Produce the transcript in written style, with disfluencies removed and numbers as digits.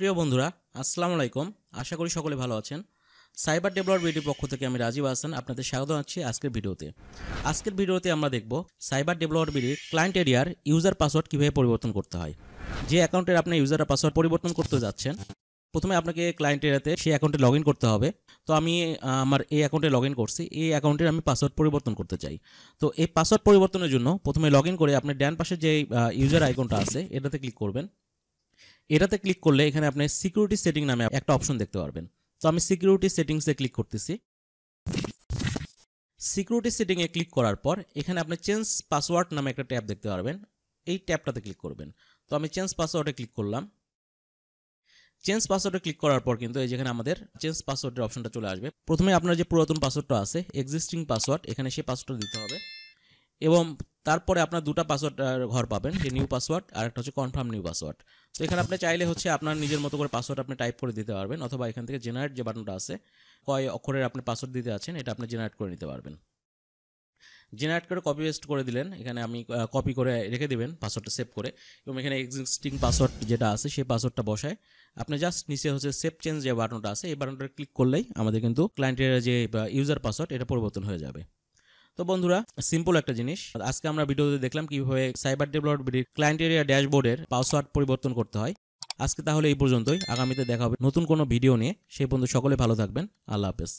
প্রিয় বন্ধুরা, আসসালামু আলাইকুম। আশা করি সকলে ভালো আছেন। সাইবার ডেভেলপার ভিডিওর পক্ষ থেকে আমি রাজীব হাসান আপনাদের স্বাগত জানাচ্ছি আজকের ভিডিওতে আমরা দেখব সাইবার ডেভেলপার ভিডিওর ক্লায়েন্ট এরিয়ার ইউজার পাসওয়ার্ড কীভাবে পরিবর্তন করতে হয়। যে অ্যাকাউন্টের আপনি ইউজার পাসওয়ার্ড পরিবর্তন করতে যাচ্ছেন, প্রথমে আপনাকে ক্লায়েন্ট এরিয়াতে সেই অ্যাকাউন্টে লগ ইন করতে হবে। তো আমি আমার এই অ্যাকাউন্টে লগ ইন করছি, এই অ্যাকাউন্টের আমি পাসওয়ার্ড পরিবর্তন করতে চাই। তো এই পাসওয়ার্ড পরিবর্তনের জন্য প্রথমে লগ ইন করে আপনি ডান পাশে যে ইউজার আইকনটা আছে এটাতে ক্লিক করবেন। এটাতে ক্লিক করলে এখানে আপনি সিকিউরিটি সেটিং নামে একটা অপশন দেখতে পারবেন। তো আমি সিকিউরিটি সেটিংসে ক্লিক করতেছি। সিকিউরিটি সেটিংয়ে ক্লিক করার পর এখানে আপনি চেঞ্জ পাসওয়ার্ড নামে একটা ট্যাব দেখতে পারবেন, এই ট্যাবটাতে ক্লিক করবেন। তো আমি চেঞ্জ পাসওয়ার্ডে ক্লিক করলাম। চেঞ্জ পাসওয়ার্ডে ক্লিক করার পর কিন্তু এই যেখানে আমাদের চেঞ্জ পাসওয়ার্ডের অপশনটা চলে আসবে। প্রথমে আপনার যে পুরাতন পাসওয়ার্ডটা আছে এক্সিস্টিং পাসওয়ার্ড, এখানে সেই পাসওয়ার্ডটা দিতে হবে এবং তারপরে আপনার দুটো পাসওয়ার্ড ঘর পাবেন, যে নিউ পাসওয়ার্ড আর একটা হচ্ছে কনফার্ম নিউ পাসওয়ার্ড। তো এখানে আপনি চাইলে হচ্ছে আপনার নিজের মতো করে পাসওয়ার্ড আপনি টাইপ করে দিতে পারবেন, অথবা এখান থেকে জেনারেট যে বাটনটা আছে, কয় অক্ষরের আপনি পাসওয়ার্ড দিতে আছেন এটা আপনি জেনারেট করে নিতে পারবেন। জেনারেট করে কপি পেস্ট করে দিলেন, এখানে আমি কপি করে রেখে দেবেন পাসওয়ার্ডটা সেভ করে, এবং এখানে এক্সিস্টিং পাসওয়ার্ড যেটা আছে সেই পাসওয়ার্ডটা বসায় আপনি জাস্ট নিচে হচ্ছে সেভ চেঞ্জ যে বাটনটা আছে এই বাটনটা ক্লিক করলেই আমাদের কিন্তু ক্লায়েন্টের যে ইউজার পাসওয়ার্ড এটা পরিবর্তন হয়ে যাবে। তো বন্ধুরা, সিম্পল একটা জিনিস আজকে আমরা ভিডিওতে দেখলাম কিভাবে সাইবার ডেভেলপার ক্লায়েন্ট এরিয়া ড্যাশবোর্ডের পাসওয়ার্ড পরিবর্তন করতে হয়। আজকে তাহলে এই পর্যন্তই, আগামীতে দেখা হবে নতুন কোনো ভিডিও নিয়ে। সেই পর্যন্ত সকলে ভালো থাকবেন। আল্লাহ হাফেজ।